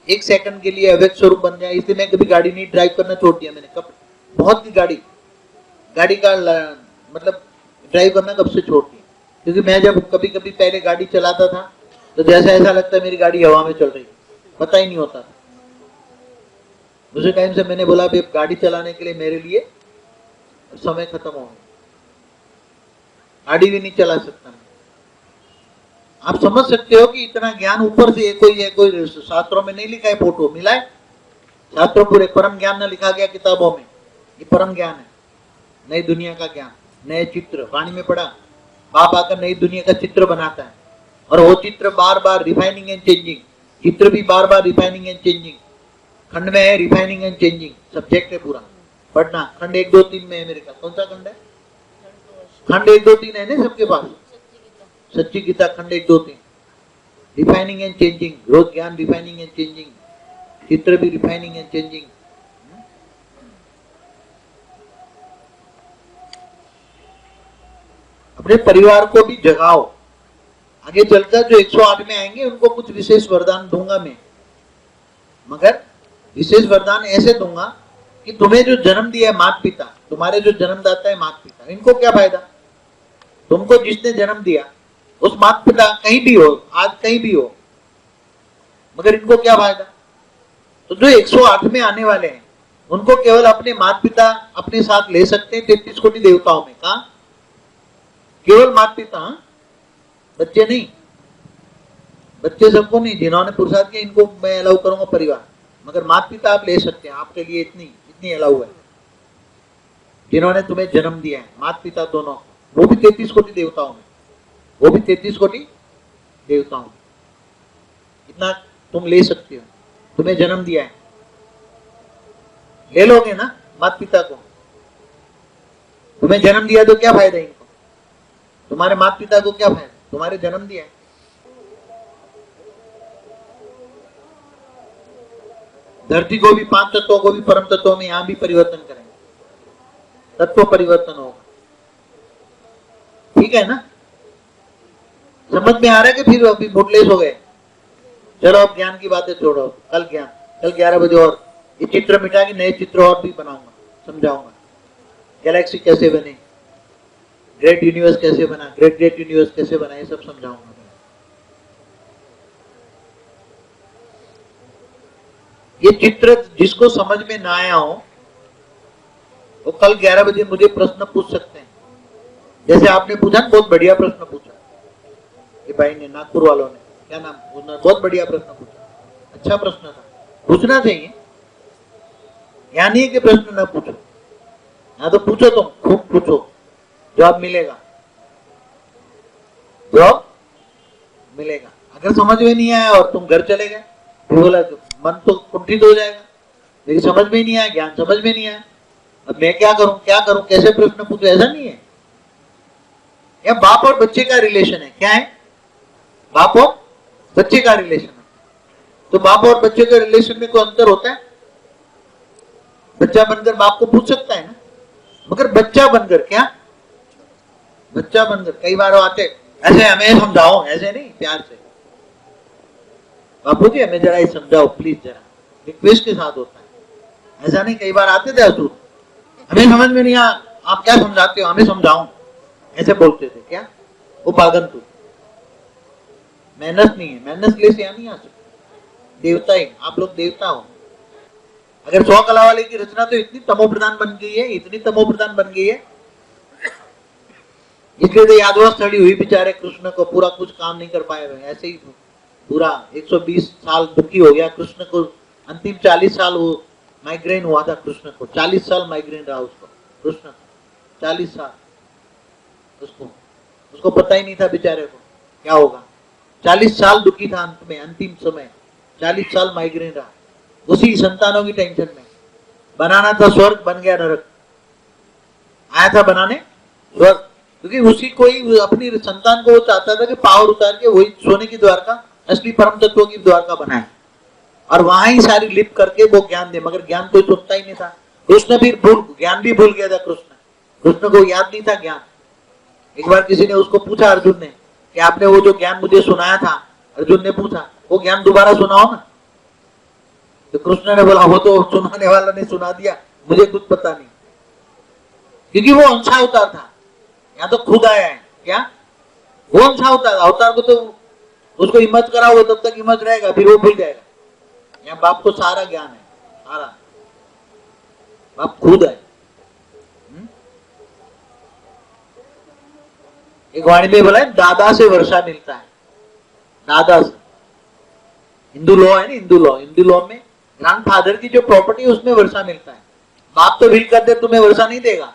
एक सेकंड के लिए अव्यक्त स्वरूप बन जाए, इसलिए मैं कभी गाड़ी नहीं ड्राइव करना छोड़ दिया मैंने, कब बहुत की गाड़ी का मतलब ड्राइव करना कब से छोड़ दिया, क्योंकि मैं जब कभी कभी पहले गाड़ी चलाता था तो जैसा ऐसा लगता है मेरी गाड़ी हवा में चल रही, पता ही नहीं होता था। दूसरे टाइम से मैंने बोला अब गाड़ी चलाने के लिए मेरे लिए समय खत्म हो गया, गाड़ी भी नहीं चला सकता मैं। आप समझ सकते हो कि इतना ज्ञान ऊपर से कोई शास्त्रों में नहीं लिखा है, फोटो मिला है, शास्त्रों पूरे परम ज्ञान न लिखा गया किताबों में, ये परम ज्ञान है, नई दुनिया का ज्ञान, नए चित्र, वाणी में पढ़ा, बाप आकर नई दुनिया का चित्र बनाता है, और वो चित्र बार बार रिफाइनिंग एंड चेंजिंग, चित्र भी बार बार रिफाइनिंग एंड चेंजिंग, खंड में है रिफाइनिंग एंड चेंजिंग, सब्जेक्ट है पूरा पढ़ना, खंड 1 2 3 में है मेरे का, कौन सा खंड है? खंड 1 2 3 है ना सबके पास, सच्ची गीता खंड 1 2 3, रिफाइनिंग एंड चेंजिंग, रोज ज्ञान रिफाइनिंग एंड चेंजिंग, चित्र भी रिफाइनिंग एंड चेंजिंग। अपने परिवार को भी जगाओ, आगे चलकर जो 108 में आएंगे उनको कुछ विशेष वरदान दूंगा मैं, मगर विशेष वरदान ऐसे दूंगा कि तुम्हें जो जन्म दिया है माता पिता, तुम्हारे जो जन्मदाता है माता पिता, इनको क्या फायदा? तुमको जिसने जन्म दिया उस माता पिता कहीं भी हो, आज कहीं भी हो, मगर इनको क्या फायदा? तो जो 108 में आने वाले हैं उनको केवल अपने माता पिता अपने साथ ले सकते हैं 33 कोटि देवताओं में, कहा केवल माता पिता, बच्चे नहीं, बच्चे सबको नहीं, जिन्होंने पुरुषार्थ किया इनको मैं अलाउ करूंगा परिवार, मगर माता पिता आप ले सकते हैं, आपके लिए इतनी अलाउ है, जिन्होंने तुम्हें जन्म दिया है, माता पिता दोनों, वो भी 33 कोटि देवताओं में, वो भी 33 कोटि देवताओं में, इतना तुम ले सकते हो, तुम्हें जन्म दिया है, ले लोगे ना माता पिता को, तुम्हें जन्म दिया तो क्या फायदा इनको, तुम्हारे माता पिता को क्या फायदा, तुम्हारे जन्म दिया है। धरती को भी 5 तत्वों को भी परम तत्वों में यहां भी परिवर्तन करेंगे, तत्व परिवर्तन होगा, ठीक है ना? समझ में आ रहा है कि फिर अभी मुटलेस हो गए? चलो अब ज्ञान की बातें छोड़ो, कल ज्ञान, कल 11 बजे और ये चित्र मिटा के नए चित्र और भी बनाऊंगा, समझाऊंगा गैलेक्सी कैसे बने, ग्रेट यूनिवर्स कैसे बना, ग्रेट यूनिवर्स कैसे बना, ये सब समझाऊंगा। ये चित्र जिसको समझ में ना आया हो वो कल 11 बजे मुझे प्रश्न पूछ सकते हैं, जैसे आपने पूछा, बहुत बढ़िया प्रश्न पूछा ये भाई ने, नागपुर वालों ने, क्या नाम, उन्होंने बहुत बढ़िया प्रश्न पूछा, अच्छा प्रश्न था, पूछना चाहिए, यहाँ नहीं है कि प्रश्न ना पूछो, यहाँ तो पूछो, तुम खूब पूछो, जवाब मिलेगा, जवाब मिलेगा। अगर समझ में नहीं आया और तुम घर चले गए फिर बोला तो मन तो कुंठित हो जाएगा, मेरी समझ में नहीं आया, ज्ञान समझ में नहीं आया, अब मैं क्या करूं, कैसे प्रश्न पूछूं, ऐसा नहीं है। या बाप और बच्चे का रिलेशन है, क्या है, बाप और बच्चे का रिलेशन है, तो बाप और बच्चे के रिलेशन में कोई अंतर होता है? बच्चा बनकर बाप को पूछ सकता है ना, मगर बच्चा बनकर क्या, बच्चा बनकर कई बार आते ऐसे हमें समझाओ, ऐसे नहीं, प्यार से, बापू जी हमें जरा ही समझाओ प्लीज, जरा रिक्वेस्ट के साथ होता है, ऐसा नहीं, कई बार आते थे असुर, हमें समझ में नहीं आ, आप क्या समझाते हो, हमें समझाओ, ऐसे बोलते थे, क्या वो पागल तू, मेहनत नहीं है, मेहनत ले से यहाँ नहीं आ सकते, देवता ही, आप लोग देवता हो। अगर 100 कला वाले की रचना तो इतनी तमो प्रधान बन गई है, इतनी तमो प्रधान बन गई है, इसलिए तो यादवा स्थली हुई बेचारे कृष्ण को, पूरा कुछ काम नहीं कर पाए हुए, ऐसे ही पूरा 120 साल दुखी हो गया कृष्ण को, अंतिम 40 साल वो माइग्रेन हुआ था कृष्ण को, 40 साल माइग्रेन रहा उसको, कृष्ण 40 साल, उसको पता ही नहीं था बेचारे को क्या होगा, 40 साल दुखी था, अंत में अंतिम समय 40 साल माइग्रेन रहा, उसी संतानों की टेंशन में, बनाना था स्वर्ग बन गया नरक, आया था बनाने स्वर्ग, क्योंकि उसी कोई अपनी संतान को वो चाहता था कि पावर उतार के वही सोने की द्वारका, असली परम तत्व की द्वारका बनाए और वहां ही सारी लिप करके वो ज्ञान दे, मगर ज्ञान कोई सुनता ही नहीं था। कृष्ण भी ज्ञान भी भूल गया था। कृष्ण को याद नहीं था ज्ञान। एक बार किसी ने उसको पूछा, अर्जुन ने, कि आपने वो जो ज्ञान मुझे सुनाया था, अर्जुन ने पूछा, वो ज्ञान दोबारा सुनाओ ना। तो कृष्ण ने बोला, वो तो सुनाने वाला ने सुना दिया, मुझे कुछ पता नहीं, क्योंकि वो अंशावतार था। यहाँ तो खुद आया है क्या, वो अंशावतार, अवतार को तो उसको हिम्मत कराओगे तब तक हिम्मत रहेगा, फिर वो भूल जाएगा। यहाँ बाप को सारा ज्ञान है, सारा बाप खुद है। एक वाणी में बोला है, दादा से वर्षा मिलता है, दादा से। हिंदू लॉ है ना, हिंदू लॉ में ग्रैंडफादर की जो प्रॉपर्टी है उसमें वर्षा मिलता है। बाप तो विल कर दे तुम्हें वर्षा नहीं देगा,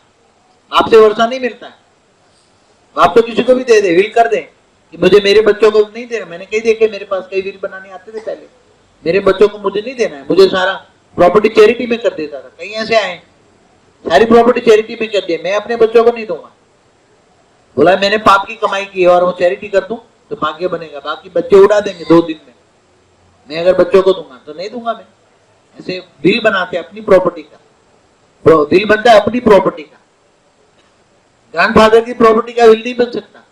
बाप से वर्षा नहीं मिलता है। बाप तो किसी को भी दे दे, विल कर दे कि मुझे मेरे बच्चों को नहीं देना। मैंने कई देखे, मेरे पास कई विल बनाने आते थे पहले, मेरे बच्चों को मुझे नहीं देना है, मुझे सारा प्रॉपर्टी चैरिटी में कर देता था। कई ऐसे आए सारी प्रॉपर्टी चैरिटी में कर दिया, मैं अपने बच्चों को नहीं दूंगा। बोला मैंने पाप की कमाई की और वो चैरिटी कर दूं तो भाग्य बनेगा, बाकी बच्चे उड़ा देंगे 2 दिन में। मैं अगर बच्चों को दूंगा तो नहीं दूंगा। मैं ऐसे बिल बनाते अपनी प्रॉपर्टी का, बिल बनता है अपनी प्रॉपर्टी का। ग्रैंडफादर की प्रॉपर्टी का बिल नहीं बन सकता,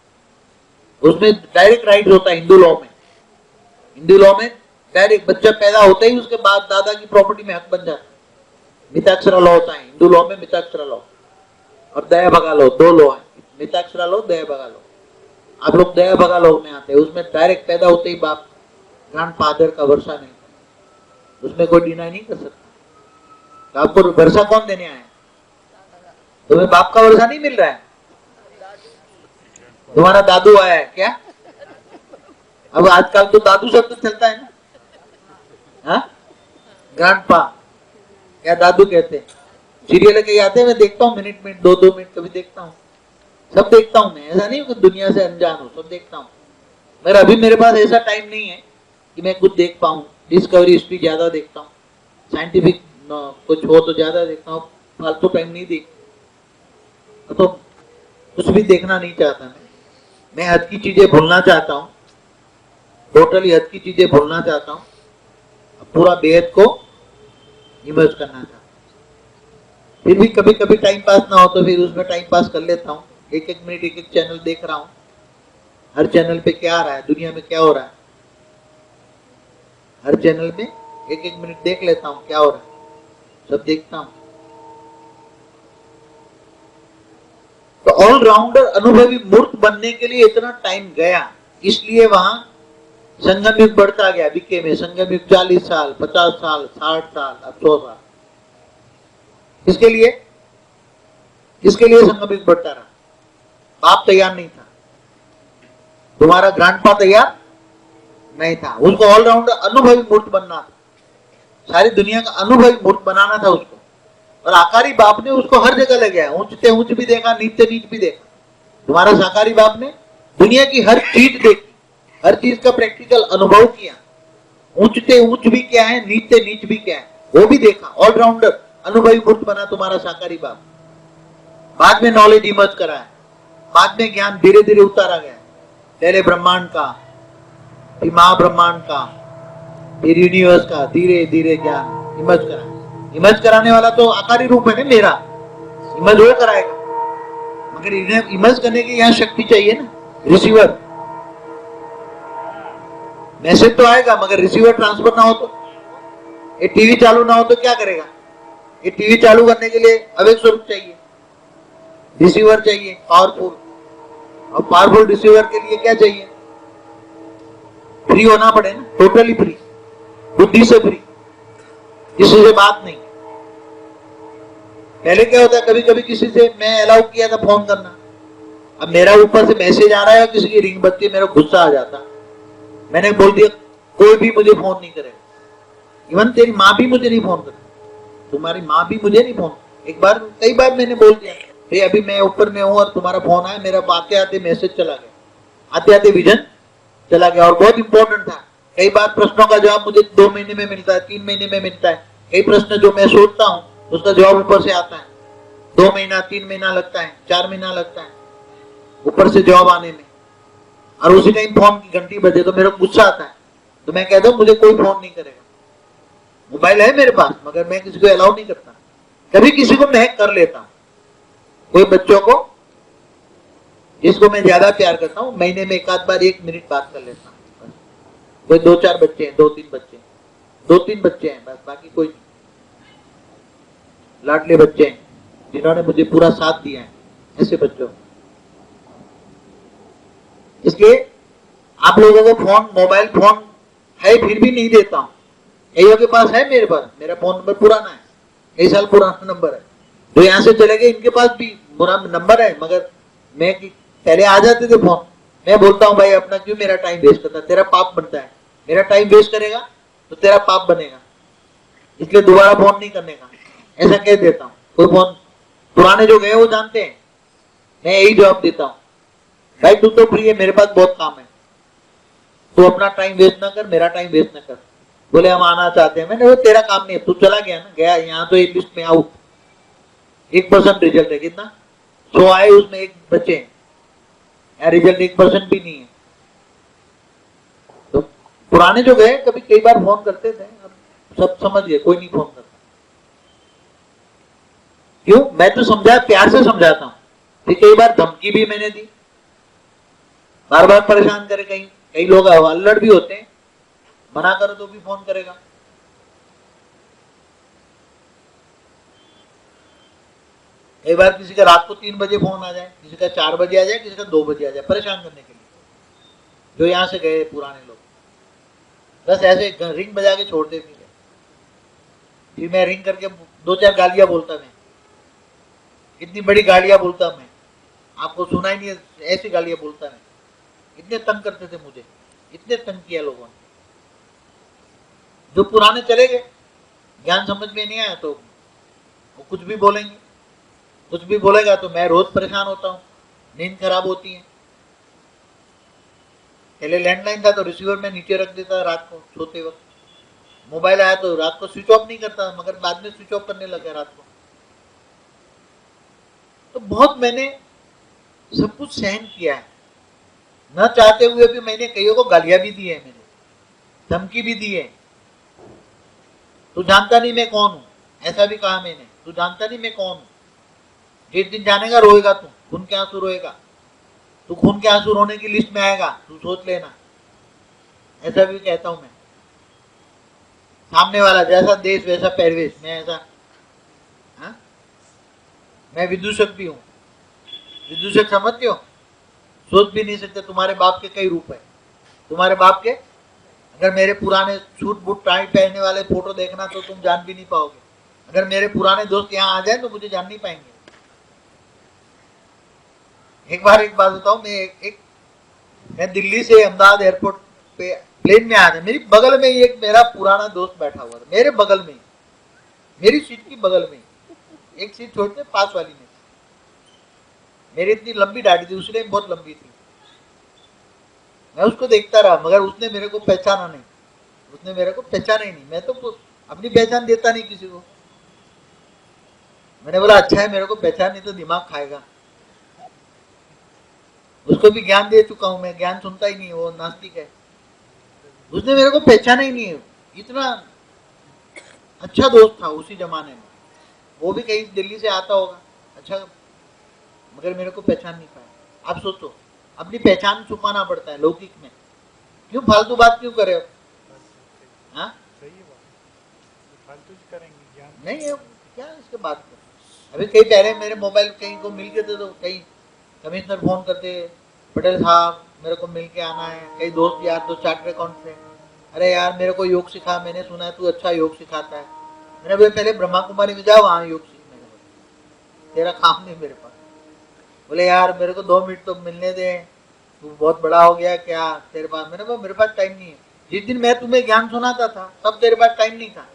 उसमें डायरेक्ट राइट होता है। हिंदू लॉ में डायरेक्ट बच्चा पैदा होता ही उसके बाद दादा की प्रॉपर्टी में हक बन जाता है। मिताक्षरा लॉ होता है हिंदू लॉ में, मिताक्षरा लॉ और दया भगा लॉ, 2 लॉ है, मिताक्षरा लॉ, दया भगा लॉ। आप लोग दया भगा लॉ में आते हैं, उसमें डायरेक्ट पैदा होते ही बाप ग्रैंडफादर का वर्षा नहीं, उसमें कोई डिनाई नहीं कर सकता। तो आपको वर्षा कौन देने आया है? तुम्हें बाप का वर्षा नहीं मिल रहा है, तुम्हारा दादू आया है क्या? अब आजकल तो दादू शब्द चलता है ना, ग्रैंडपा क्या दादू कहते हैं। सीरियल कहीं आते हैं, मैं देखता हूँ, मिनट 2-2 मिनट कभी देखता हूँ, सब देखता हूँ मैं, ऐसा नहीं कि दुनिया से अनजान हूँ, सब देखता हूँ। मगर अभी मेरे पास ऐसा टाइम नहीं है कि मैं कुछ देख पाऊँ। डिस्कवरी हिस्ट्री ज्यादा देखता हूँ, साइंटिफिक कुछ हो तो ज्यादा देखता हूँ, फालतू टाइम नहीं देख, तो कुछ भी देखना नहीं चाहता मैं हद की चीजें भूलना चाहता हूँ, टोटली हद की चीजें भूलना चाहता हूँ, पूरा बेहद को इमर्ज करना चाहता हूँ। फिर भी कभी कभी टाइम पास ना हो तो फिर उसमें टाइम पास कर लेता हूँ। 1-1 मिनट 1-1 चैनल देख रहा हूँ, हर चैनल पे क्या आ रहा है, दुनिया में क्या हो रहा है, हर चैनल में 1-1 मिनट देख लेता हूँ क्या हो रहा है, सब देखता हूँ। तो ऑलराउंडर अनुभवी मूर्त बनने के लिए इतना टाइम गया, इसलिए वहां संगम युग बढ़ता गया। बीके में संगम युग 40 साल, 50 साल, 60 साल, अब 100 साल। किसके लिए संगम युग बढ़ता रहा? बाप तैयार नहीं था, तुम्हारा ग्रैंडपा तैयार नहीं था, उसको ऑलराउंडर अनुभवी मूर्त बनना था, सारी दुनिया का अनुभवी मूर्त बनाना था उसको। और आकारी बाप ने उसको हर जगह ले गया, ऊंचते ऊंच भी देखा, नीचे नीच भी देखा। तुम्हारा साकारी बाप ने दुनिया की हर चीज देखी, हर चीज का प्रैक्टिकल अनुभव किया, ऊंचते ऊंच भी क्या है, नीचे नीच भी क्या है, वो भी देखा। ऑलराउंडर अनुभवी मूर्त बना तुम्हारा साकारी बाप। बाद में नॉलेज इमर्ज करा है, बाद में ज्ञान धीरे धीरे उतारा गया। पहले ब्रह्मांड का, फिर महाब्रह्मांड का, फिर यूनिवर्स का, धीरे धीरे ज्ञान इमर्ज करा। इमर्ज कराने वाला तो आकारी रूप है ना मेरा, इमर्ज वो कराएगा, मगर इन्हें इमर्ज करने की यहाँ शक्ति चाहिए ना, रिसीवर। मैसेज तो आएगा मगर रिसीवर ट्रांसफर ना हो तो, ये टीवी चालू ना हो तो क्या करेगा? ये टीवी चालू करने के लिए अवेग स्वरूप चाहिए, रिसीवर चाहिए पावरफुल, और पावरफुल रिसीवर के लिए क्या चाहिए? फ्री होना पड़े ना, टोटली फ्री, बुद्धि से फ्री, किसी से बात नहीं। पहले क्या होता है, कभी कभी किसी से मैं अलाउ किया था फोन करना, अब मेरा ऊपर से मैसेज आ रहा है और किसी की रिंग बजती है, मेरा गुस्सा आ जाता, मैंने बोल दिया कोई भी मुझे फोन नहीं करेगा, इवन तेरी माँ भी मुझे नहीं फोन करेगी, तुम्हारी माँ भी मुझे नहीं फोन। एक बार कई बार मैंने बोल दिया, भाई अभी मैं ऊपर में हूँ और तुम्हारा फोन आया, मेरा आते आते मैसेज चला गया, आते आते विजन चला गया, और बहुत इंपॉर्टेंट था। कई बार प्रश्नों का जवाब मुझे 2 महीने में मिलता है, 3 महीने में मिलता है। कई प्रश्न जो मैं सोचता हूँ उसका जवाब ऊपर से आता है, 2 महीना 3 महीना लगता है, 4 महीना लगता है ऊपर से जवाब आने में। और उसी टाइम फोन की घंटी बजे तो मेरे को गुस्सा आता है, तो मैं कहता हूँ मुझे कोई फोन नहीं करेगा। मोबाइल है मेरे पास मगर मैं किसी को अलाउ नहीं करता। कभी किसी को मैं कर लेता हूँ, कोई बच्चों को जिसको मैं ज्यादा प्यार करता हूँ महीने में एक आध बार 1 मिनट बात कर लेता हूँ। कोई 2-4 बच्चे हैं, 2-3 बच्चे हैं बस, बाकी कोई नहीं। लाडले बच्चे हैं जिन्होंने मुझे पूरा साथ दिया है, ऐसे बच्चों। इसलिए आप लोगों को फोन, मोबाइल फोन है फिर भी नहीं देता हूं। कईयों के पास है, मेरे पास मेरा फोन नंबर पुराना है, कई साल पुराना नंबर है, तो यहां से चले गए, इनके पास भी पुराना नंबर है मगर मैं पहले आ जाते थे फोन। मैं बोलता हूं भाई अपना क्यों मेरा टाइम वेस्ट करता, तेरा पाप बनता है। मेरा टाइम वेस्ट करेगा तो तेरा पाप बनेगा, इसलिए दोबारा फोन नहीं करने का, ऐसा कह देता हूं। कोई फोन पुराने जो गए वो जानते हैं, मैं यही जवाब देता हूं, भाई तू तो फ्री है, मेरे पास बहुत काम है, तू अपना टाइम वेस्ट ना कर, मेरा टाइम वेस्ट ना कर। बोले हम आना चाहते हैं, मैंने वो तेरा काम नहीं है, तू चला गया ना, गया यहाँ तो एक लिस्ट में आउट, 1% रिजल्ट है, कितना 100 आए उसमें 1 बचे हैं, यहाँ रिजल्ट 1% भी नहीं है। तो पुराने जो गए कभी कई बार फोन करते थे, अब सब समझ गए कोई नहीं फोन करता। क्यों? मैं तो प्यार से समझाता हूं। फिर कई बार धमकी भी मैंने दी, बार बार परेशान करे। कई लोग अल्लड़ भी होते हैं, मना करो तो भी फोन करेगा। कई बार किसी का रात को 3 बजे फोन आ जाए, किसी का 4 बजे आ जाए, किसी का 2 बजे आ जाए, परेशान करने के लिए। जो यहां से गए पुराने लोग बस ऐसे रिंग बजा के छोड़ देते थे, फिर मैं रिंग करके 2-4 गालियां बोलता, मैं इतनी बड़ी गालियां बोलता, मैं आपको सुना ही नहीं, ऐसी गालियां बोलता मैं। इतने तंग करते थे मुझे, इतने तंग किया लोगों ने। जो पुराने चले गए, ज्ञान समझ में नहीं आया तो वो कुछ भी बोलेंगे, कुछ भी बोलेगा तो मैं रोज परेशान होता हूँ, नींद खराब होती है। पहले लैंडलाइन था तो रिसीवर में नीचे रख देता रात को सोते वक्त, मोबाइल आया तो रात को स्विच ऑफ नहीं करता, मगर बाद में स्विच ऑफ करने लगा रात को। तो बहुत मैंने सब कुछ सहन किया है, न चाहते हुए भी मैंने कईयों को गालियां भी दी है, मैंने धमकी भी दी है। तू जानता नहीं मैं कौन हूं, ऐसा भी कहा मैंने, तू जानता नहीं मैं कौन हूं, जिस दिन जानेगा रोएगा, तू खून के आंसू रोएगा, तू खून के आंसू रोने की लिस्ट में आएगा, तू सोच लेना, ऐसा भी कहता हूं मैं। सामने वाला जैसा देश वैसा पहरवेश, मैं ऐसा, हाँ? मैं विदूषक भी हूं। विदूषक समझते हो? सोच भी नहीं सकते, तुम्हारे बाप के कई रूप है। तुम्हारे बाप के अगर मेरे पुराने सूट बूट टाइट पहनने वाले फोटो देखना तो तुम जान भी नहीं पाओगे। अगर मेरे पुराने दोस्त यहाँ आ जाए तो मुझे जान नहीं पाएंगे। एक बात बताऊं, मैं दिल्ली से अहमदाबाद एयरपोर्ट पे प्लेन में आया था, मेरी बगल में ही एक मेरा पुराना दोस्त बैठा हुआ था, मेरे बगल में, मेरी सीट की बगल में, एक सीट छोड़ते पास वाली में। मेरी इतनी लंबी दाढ़ी थी, उसने बहुत लंबी थी। मैं उसको देखता रहा मगर उसने मेरे को पहचाना नहीं, उसने मेरे को पहचाना ही नहीं। मैं तो अपनी पहचान देता नहीं किसी को। मैंने बोला अच्छा है मेरे को पहचान नहीं तो दिमाग खाएगा। उसको भी ज्ञान दे चुका हूं मैं, ज्ञान सुनता ही नहीं, वो नास्तिक है। उसने मेरे को पहचाना ही नहीं है। इतना अच्छा दोस्त था उसी जमाने में, वो भी कहीं दिल्ली से आता होगा, अच्छा, मगर मेरे को पहचान नहीं पाया। आप सोचो, अपनी पहचान छुपाना पड़ता है लौकिक में, क्यों फालतू बात क्यों करे? हाँ सही है बात, फालतू करेंगे ज्ञान नहीं है क्या इसके बात कर। अभी कई पहले मेरे मोबाइल कहीं को मिल के थे तो कहीं कमिश्नर फोन करते, पटेल साहब मेरे को मिल के आना है। कई दोस्त यार तो चार्टर्ड अकाउंट से, अरे यार मेरे को योग सिखा, मैंने सुना है तू अच्छा योग सिखाता है। मैंने बोले पहले ब्रह्मा कुमारी में जाओ, वहां योग सीखने, तेरा काम नहीं मेरे पास। बोले यार मेरे को 2 मिनट तो मिलने दे, तू बहुत बड़ा हो गया क्या तेरे पास? मैंने बोला मेरे पास टाइम नहीं है। जिस दिन मैं तुम्हें ज्ञान सुनाता था तब तेरे पास टाइम नहीं था।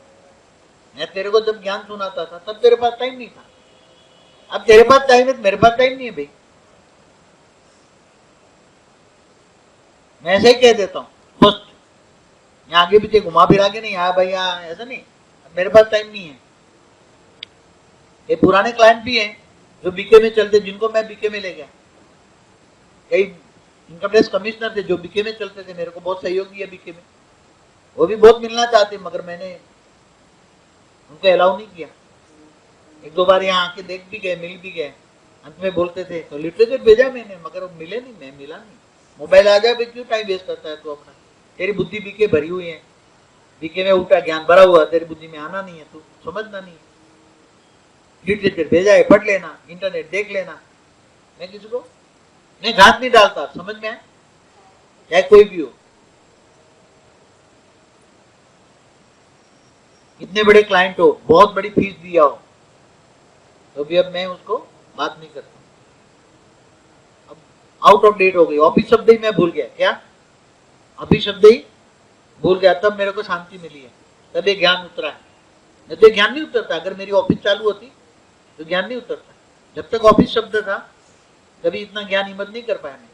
मैं तेरे को जब ज्ञान सुनाता था तब तेरे पास टाइम नहीं था। अब तेरे पास टाइम है, मेरे पास टाइम नहीं है भाई। मैं ऐसे ही कह देता हूँ फर्स्ट, यहाँ आगे पीछे घुमा फिरा के नहीं, हाँ भैया ऐसा नहीं, अब मेरे पास टाइम नहीं है। ये पुराने क्लाइंट भी हैं, जो बीके में चलते, जिनको मैं बीके में ले गया, कई इनकम टैक्स कमिश्नर थे जो बीके में चलते थे, मेरे को बहुत सहयोग दिया बीके में, वो भी बहुत मिलना चाहते, मगर मैंने उनको अलाउ नहीं किया। एक दो बार यहाँ आके देख भी गए, मिल भी गए, अंत में बोलते थे तो लिटरेचर भेजा मैंने, मगर वो मिले नहीं, मैं मिला नहीं। मोबाइल आ जाए, क्यों टाइम वेस्ट करता है तू अपना, तेरी बुद्धि बीके भरी हुई है, बीके में उल्टा ज्ञान भरा हुआ, तेरी बुद्धि में आना नहीं है, तू समझना नहीं है। लिटरेचर भेजा है, पढ़ लेना, इंटरनेट देख लेना। मैं किसी को मैं घात नहीं डालता, समझ में आए, चाहे कोई भी हो, इतने बड़े क्लाइंट हो, बहुत बड़ी फीस दिया हो, तो भी अब मैं उसको बात नहीं करता। अब आउट ऑफ डेट हो गई, ऑफिस शब्द ही मैं भूल गया, क्या ऑफिस शब्द ही भूल गया, तब मेरे को शांति मिली है, तब ये ज्ञान उतरा है। नहीं तो ज्ञान नहीं उतरता, अगर मेरी ऑफिस चालू होती तो ज्ञान नहीं उतरता। जब तक ऑफिस शब्द था कभी इतना ज्ञान हिम्मत नहीं कर पाया मैं,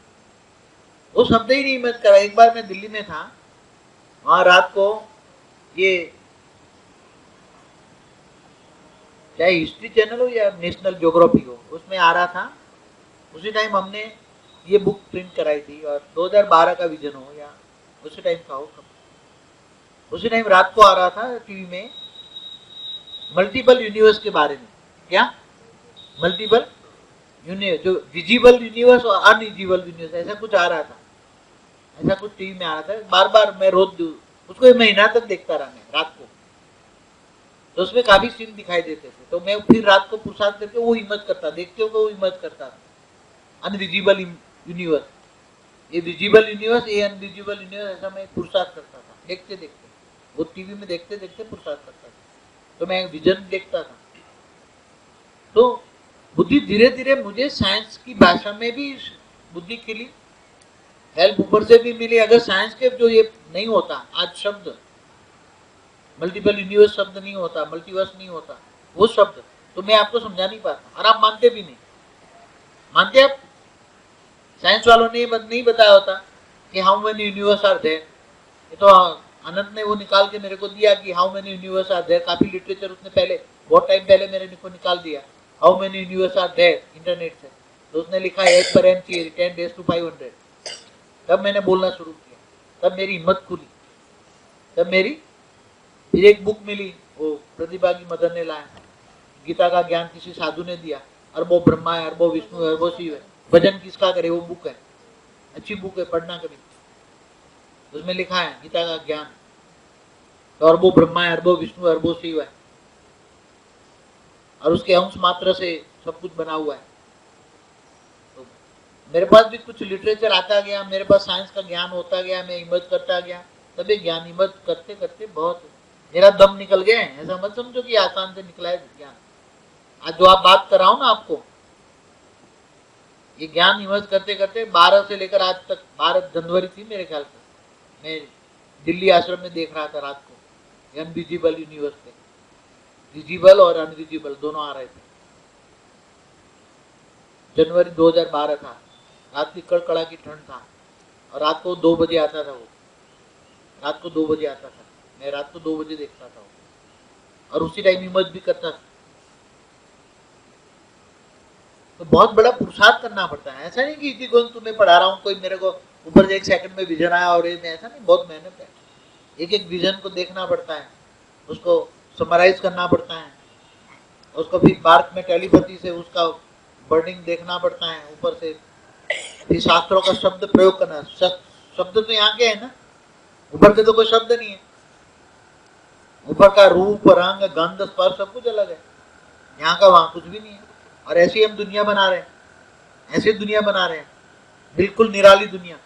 वो शब्द ही नहीं हिम्मत करा। एक बार मैं दिल्ली में था, वहां रात को ये चाहे हिस्ट्री चैनल हो या नेशनल ज्योग्राफी हो, उसमें आ रहा था, उसी टाइम हमने ये बुक प्रिंट कराई थी, और 2012 का विजन हो या उसी टाइम का हो, उसी टाइम रात को आ रहा था टीवी में मल्टीपल यूनिवर्स के बारे में। क्या मल्टीपल यूनिवर्स, जो विजिबल यूनिवर्स और अनविजिबल यूनिवर्स, ऐसा कुछ आ रहा था, ऐसा कुछ टीवी में आ रहा था। बार बार मैं रोज उसको एक महीना तक देखता रहा मैं रात को, तो उसमें काफी सीन दिखाई देते थे, तो मैं फिर रात को पुरुषार्थ करके वो हिम्मत करता, देखते हो वो हिम्मत करता था। अनविजिबल यूनिवर्स, ये विजिबल यूनिवर्स, ये अनविजिबल यूनिवर्स, ऐसा मैं पुरुषार्थ करता था देखते देखते, वो टीवी में देखते देखते पुरुषार्थ करता था, तो मैं विजन देखता था। तो बुद्धि धीरे धीरे मुझे साइंस की भाषा में भी बुद्धि खिली, हेल्प ऊपर से भी मिली। अगर साइंस के जो ये नहीं होता आज शब्द, मल्टीपल यूनिवर्स शब्द नहीं होता, मल्टीवर्स नहीं होता, वो शब्द तो मैं आपको समझा नहीं पाता, और आप मानते भी नहीं। मानते आप? साइंस वालों ने नहीं बताया होता कि how many universe are there, ये तो अनंत ने वो निकाल के मेरे को दिया कि how many universe are there. काफी लिटरेचर उसने पहले, बहुत टाइम पहले मेरे को निकाल दिया, how many universe are there, internet से। तो उसने लिखा as per M theory 10 days to 500। तब मैंने बोलना शुरू किया, तब मेरी हिम्मत खुली, तब मेरी फिर एक बुक मिली, वो प्रतिभागी मदन ने लाया, गीता का ज्ञान किसी साधु ने दिया, अरबों ब्रह्मा है, अरबों विष्णु है, अरबों शिव है, भजन किसका करे, वो बुक है, अच्छी बुक है, पढ़ना कभी। उसमें लिखा है गीता का ज्ञान, तो अरबों ब्रह्मा है, अरबों विष्णु, अरबों शिव है, और उसके अंश मात्र से सब कुछ बना हुआ है। तो मेरे पास भी कुछ लिटरेचर आता गया, मेरे पास साइंस का ज्ञान होता गया, मैं हिम्मत करता गया, तभी ज्ञान हिम्मत करते करते बहुत मेरा दम निकल गया। ऐसा मत समझो कि आसान से निकला है ज्ञान। आज जो आप बात कर रहा हूं ना आपको, ये ज्ञान हिम्मत करते करते 12 से लेकर आज तक, 12 जनवरी थी मेरे ख्याल से, मैं दिल्ली आश्रम में देख रहा था रात को, अनविजिबल यूनिवर्स पे, विजिबल और अनविजिबल दोनों आ रहे थे। जनवरी 2012 था, रात की कड़कड़ा की ठंड था, और रात को 2 बजे आता था वो, रात को 2 बजे आता था, मैं रात को 2 बजे देखता था, और उसी टाइम हिम्मत भी करता था। तो बहुत बड़ा पुरुषार्थ करना पड़ता है, ऐसा नहीं कि इसी को तुम्हें पढ़ा रहा हूँ, कोई मेरे को ऊपर से 1 सेकंड में विजन आया और ये, ऐसा नहीं, बहुत मेहनत है। एक एक विजन को देखना पड़ता है, उसको समराइज करना पड़ता है, उसको फिर बार्क में टेलीपैथी से उसका वर्डिंग देखना पड़ता है, ऊपर से फिर शास्त्रों का शब्द प्रयोग करना। शब्द तो यहाँ के है ना, ऊपर से तो कोई शब्द नहीं है, ऊपर का रूप, रंग, गंध, स्पर्श सब कुछ अलग है, यहाँ का वहां कुछ भी नहीं है। और ऐसी हम दुनिया बना रहे हैं, ऐसी दुनिया बना रहे हैं, बिल्कुल निराली दुनिया।